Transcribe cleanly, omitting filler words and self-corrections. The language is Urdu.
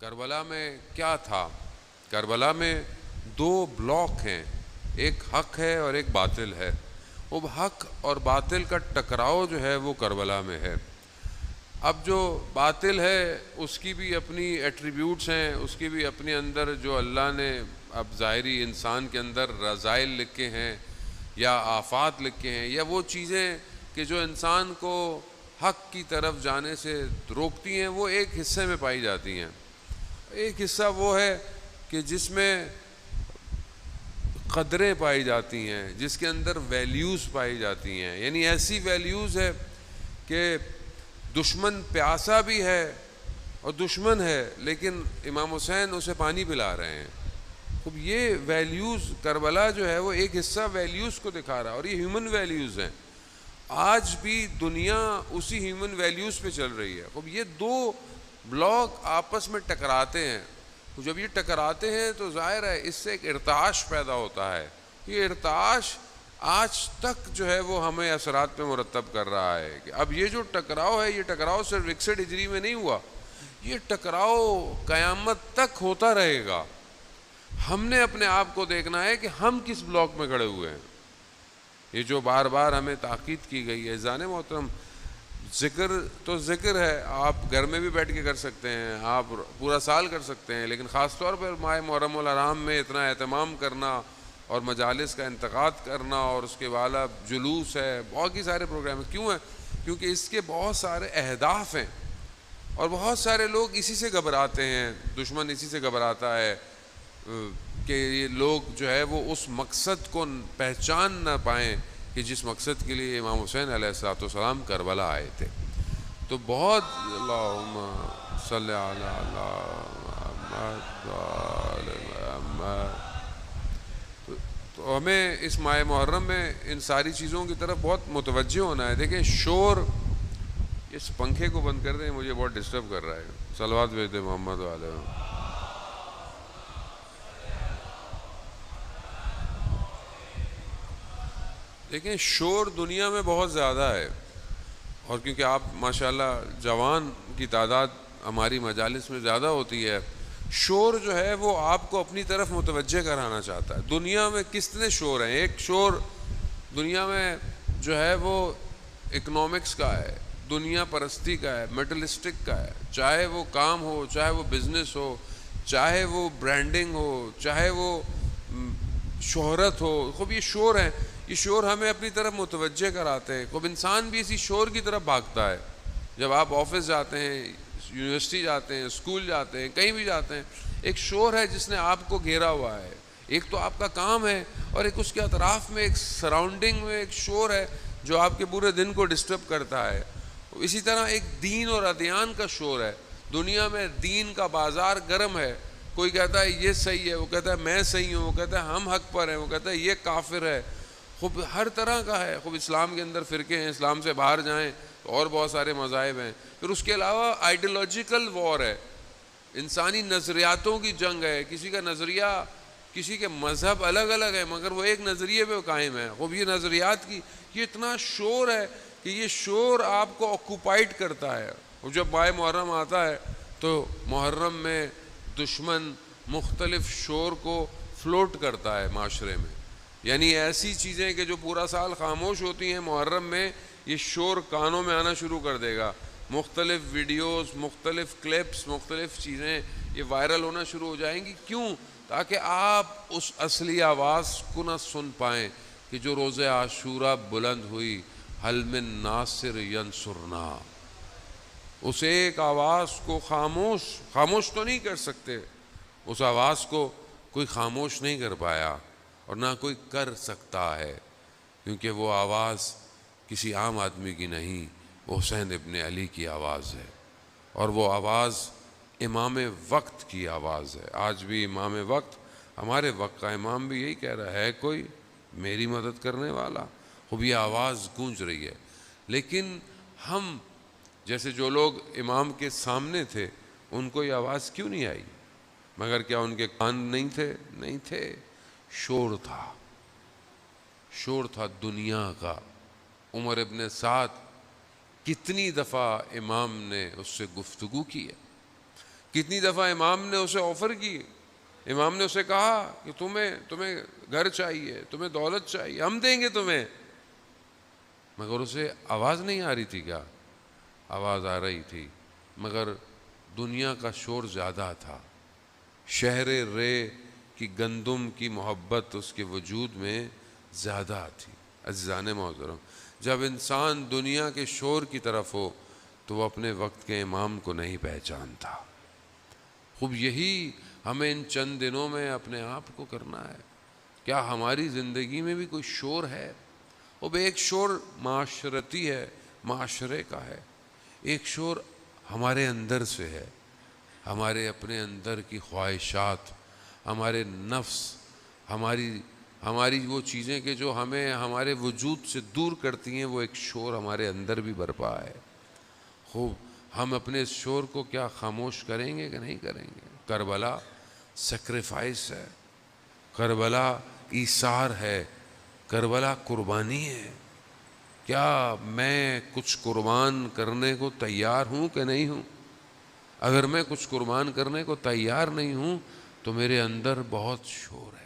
کربلا میں کیا تھا؟ کربلا میں دو بلاک ہیں، ایک حق ہے اور ایک باطل ہے۔ وہ حق اور باطل کا ٹکراؤ جو ہے وہ کربلا میں ہے۔ اب جو باطل ہے اس کی بھی اپنی ایٹریبیوٹس ہیں، اس کی بھی اپنے اندر جو اللہ نے اب ظاہری انسان کے اندر رذائل لکھے ہیں یا آفات لکھے ہیں، یا وہ چیزیں کہ جو انسان کو حق کی طرف جانے سے روکتی ہیں، وہ ایک حصے میں پائی جاتی ہیں۔ ایک حصہ وہ ہے کہ جس میں قدریں پائی جاتی ہیں، جس کے اندر ویلیوز پائی جاتی ہیں، یعنی ایسی ویلیوز ہے کہ دشمن پیاسا بھی ہے اور دشمن ہے لیکن امام حسین اسے پانی پلا رہے ہیں۔ خب یہ ویلیوز کربلا جو ہے وہ ایک حصہ ویلیوز کو دکھا رہا ہے، اور یہ ہیومن ویلیوز ہیں۔ آج بھی دنیا اسی ہیومن ویلیوز پہ چل رہی ہے۔ خب یہ دو بلاک آپس میں ٹکراتے ہیں، جب یہ ٹکراتے ہیں تو ظاہر ہے اس سے ایک ارتعاش پیدا ہوتا ہے۔ یہ ارتعاش آج تک جو ہے وہ ہمیں اثرات پہ مرتب کر رہا ہے کہ اب یہ جو ٹکراؤ ہے، یہ ٹکراؤ صرف 61 ہجری میں نہیں ہوا، یہ ٹکراؤ قیامت تک ہوتا رہے گا۔ ہم نے اپنے آپ کو دیکھنا ہے کہ ہم کس بلاک میں کھڑے ہوئے ہیں۔ یہ جو بار بار ہمیں تاکید کی گئی ہے، جان محترم، ذکر تو ذکر ہے، آپ گھر میں بھی بیٹھ کے کر سکتے ہیں، آپ پورا سال کر سکتے ہیں، لیکن خاص طور پر ماہ محرم الحرام میں اتنا اہتمام کرنا اور مجالس کا انتقاد کرنا، اور اس کے بعد جلوس ہے، بہت ہی سارے پروگرام ہیں۔ کیوں ہیں؟ کیونکہ اس کے بہت سارے اہداف ہیں، اور بہت سارے لوگ اسی سے گھبراتے ہیں، دشمن اسی سے گھبراتا ہے کہ یہ لوگ جو ہے وہ اس مقصد کو پہچان نہ پائیں کہ جس مقصد کے لیے امام حسین علیہ الصلوۃ والسلام کربلا آئے تھے۔ تو بہت اللہم صلی علی محمد۔ تو ہمیں اس ماہ محرم میں ان ساری چیزوں کی طرف بہت متوجہ ہونا ہے۔ دیکھیں شور، اس پنکھے کو بند کر دیں، مجھے بہت ڈسٹرب کر رہا ہے۔ صلوات بھیج دیں محمد علیہ۔ دیکھیں شور دنیا میں بہت زیادہ ہے، اور کیونکہ آپ ماشاءاللہ جوان کی تعداد ہماری مجالس میں زیادہ ہوتی ہے، شور جو ہے وہ آپ کو اپنی طرف متوجہ کرانا چاہتا ہے۔ دنیا میں کتنے شور ہیں؟ ایک شور دنیا میں جو ہے وہ اکنامکس کا ہے، دنیا پرستی کا ہے، میٹلسٹک کا ہے، چاہے وہ کام ہو، چاہے وہ بزنس ہو، چاہے وہ برانڈنگ ہو، چاہے وہ شہرت ہو۔ خوب یہ شور ہیں، یہ شور ہمیں اپنی طرف متوجہ کراتے ہیں۔ خوب انسان بھی اسی شور کی طرف بھاگتا ہے۔ جب آپ آفس جاتے ہیں، یونیورسٹی جاتے ہیں، اسکول جاتے ہیں، کہیں بھی جاتے ہیں، ایک شور ہے جس نے آپ کو گھیرا ہوا ہے۔ ایک تو آپ کا کام ہے، اور ایک اس کے اطراف میں ایک سراؤنڈنگ میں ایک شور ہے جو آپ کے پورے دن کو ڈسٹرب کرتا ہے۔ اسی طرح ایک دین اور ادیان کا شور ہے۔ دنیا میں دین کا بازار گرم ہے، کوئی کہتا ہے یہ صحیح ہے، وہ کہتا ہے میں صحیح ہوں، وہ کہتا ہے ہم حق پر ہیں، وہ کہتا ہے یہ کافر ہے۔ خوب ہر طرح کا ہے۔ خوب اسلام کے اندر فرقے ہیں، اسلام سے باہر جائیں تو اور بہت سارے مذاہب ہیں۔ پھر اس کے علاوہ آئیڈیالوجیکل وار ہے، انسانی نظریاتوں کی جنگ ہے۔ کسی کا نظریہ، کسی کے مذہب الگ الگ ہے، مگر وہ ایک نظریے پہ قائم ہے۔ خوب یہ نظریات کی یہ اتنا شور ہے کہ یہ شور آپ کو آکوپائڈ کرتا ہے۔ اور جب ماہ محرم آتا ہے تو محرم میں دشمن مختلف شور کو فلوٹ کرتا ہے معاشرے میں، یعنی ایسی چیزیں کہ جو پورا سال خاموش ہوتی ہیں، محرم میں یہ شور کانوں میں آنا شروع کر دے گا۔ مختلف ویڈیوز، مختلف کلپس، مختلف چیزیں یہ وائرل ہونا شروع ہو جائیں گی۔ کیوں؟ تاکہ آپ اس اصلی آواز کو نہ سن پائیں کہ جو روز عاشوراء بلند ہوئی، حل من ناصر ینصرنا۔ اس ایک آواز کو خاموش تو نہیں کر سکتے، اس آواز کو کوئی خاموش نہیں کر پایا، اور نہ کوئی کر سکتا ہے، کیونکہ وہ آواز کسی عام آدمی کی نہیں، وہ حسین ابن علی کی آواز ہے، اور وہ آواز امام وقت کی آواز ہے۔ آج بھی امام وقت، ہمارے وقت کا امام بھی یہی کہہ رہا ہے، کوئی میری مدد کرنے والا۔ خوب یہ آواز گونج رہی ہے، لیکن ہم جیسے جو لوگ امام کے سامنے تھے ان کو یہ آواز کیوں نہیں آئی؟ مگر کیا ان کے کان نہیں تھے؟ نہیں تھے۔ شور تھا، شور تھا دنیا کا۔ عمر ابن سعد کتنی دفعہ امام نے اس سے گفتگو کی ہے، کتنی دفعہ امام نے اسے آفر کی، امام نے اسے کہا کہ تمہیں گھر چاہیے، تمہیں دولت چاہیے، ہم دیں گے تمہیں، مگر اسے آواز نہیں آ رہی تھی. کیا آواز آ رہی تھی، مگر دنیا کا شور زیادہ تھا. شہر رے کی گندم کی محبت اس کے وجود میں زیادہ تھی. عزیزان محترم، جب انسان دنیا کے شور کی طرف ہو تو وہ اپنے وقت کے امام کو نہیں پہچانتا. خوب یہی ہمیں ان چند دنوں میں اپنے آپ کو کرنا ہے. کیا ہماری زندگی میں بھی کوئی شور ہے؟ اب ایک شور معاشرتی ہے، معاشرے کا ہے، ایک شور ہمارے اندر سے ہے، ہمارے اپنے اندر کی خواہشات، ہمارے نفس، ہماری وہ چیزیں کہ جو ہمیں ہمارے وجود سے دور کرتی ہیں، وہ ایک شور ہمارے اندر بھی برپا ہے. خوب ہم اپنے اس شور کو کیا خاموش کریں گے کہ نہیں کریں گے؟ کربلا سیکریفائس ہے، کربلا ایثار ہے، کربلا قربانی ہے. کیا میں کچھ قربان کرنے کو تیار ہوں کہ نہیں ہوں؟ اگر میں کچھ قربان کرنے کو تیار نہیں ہوں تو میرے اندر بہت شور ہے.